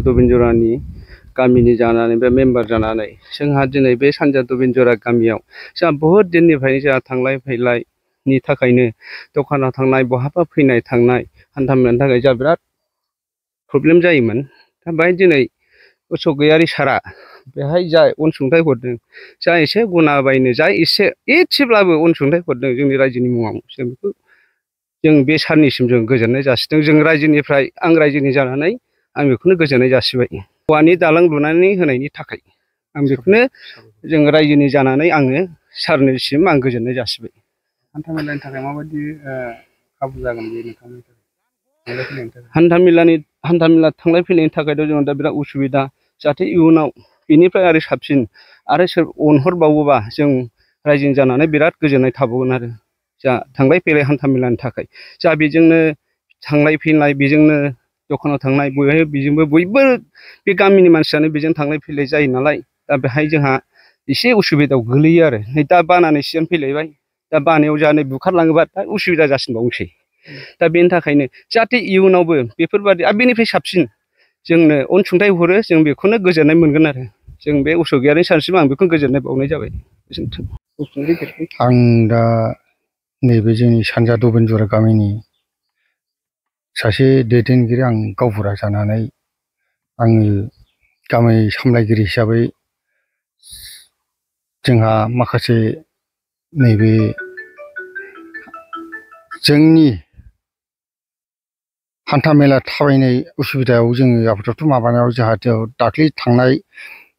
दबिनजरानि गामिनि जानानै बे मेम्बार जानानै जोंहा दिनै बे सानजा दबिनजरा गामियाव जोंहा बहुद दिननिफ्रायनो जोंहा थांलाय फैलायनि थाखायनो दखानाव थांनाय बहाबा फैनाय थांनाय हान्था मेलानि थाखाय जोंहा बिराद प्रब्लेम जायोमोन। दा बेहाय दिनै उसक गयारि सारा बेहाय जा अनसुंथाइ हरदों, जा एसे गुना बायनो जा एसेब्लाबो अनसुंथाइ हरदों जोंनि रायजोनि मुङाव, जों बेखौ जों बे सारनिसिम जों गोजोननाय जासिदों। जों रायजोनिफ्राय आं रायजोनि जानानै आं बेखौनो गोजोननाय जासिबाय। औवानि दालां लुनानै होनायनि थाखाय आं बेखौनो जों रायजोनि जानानै आङो सारनिसिम आं गोजोननाय जासिबाय। हान्थामेलानि थाखाय माबायदि खाबु जागोन बे नोंथांनि थाखाय? हान्थामेला थांलाय फैलायनि थाखायथ' जों दा बिराद उसुबिदा, जाहाथे इयुनाव बेनिफ्राय आरो साबसिन आरो सोर अनहरबावोबा जों रायजोनि जानानै बिराद गोजोननाय थाबावगोन आरो जा थांलाय फैलाय हान्थामेलानि थाखाय। जा बेजोंनो थांलाय फैलाय, बेजोंनो दखानाव थांनाय, बेजोंबो बयबो बे गामिनि मानसियानो बेजों थांलाय फैलाय जायो नालाय, दा बेहाय जोंहा एसे उसुबिदायाव गोलैयो आरो। नै दा बानानि सिजोन फैलायबाय, दा बानायाव जोंहा नै बुखारलाङोबा दा उसुबिदा जासिनबावनोसै। दा बेनि थाखायनो जाहाथे इयुनावबो बेफोरबादि आरो बेनिफ्राय साबसिन जोंनो अनसुंथाइ हरो, जों बेखौनो गोजोननाय मोनगोन आरो। जों बे उसक गयारि सारनिसिम आं बेखौनो गोजोननाय बावनाय जाबाय। आं दा नैबे जोंनि सानजा दबिनजरा गामिनि सासे दैदेनगिरि, आं गावबुरा जानानै आङो गामि सामलायगिरि हिसाबै जोंहा माखासे नैबे जोंनि हान्थामेला थाबायनाय उसुबिदायाव जोङो आपातत माबानायाव जाहाथे दाख्लै थांनाय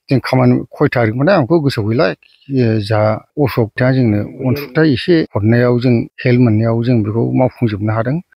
जों खामानि खय थारिखमोनथाय आं बेखौ गोसोआव गैला, जाहा अशकआ जोंनो अनसुंथाइ एसे हरनायाव जों हेल्प मोननायाव जों बेखौ मावफुंजोबनो हादों।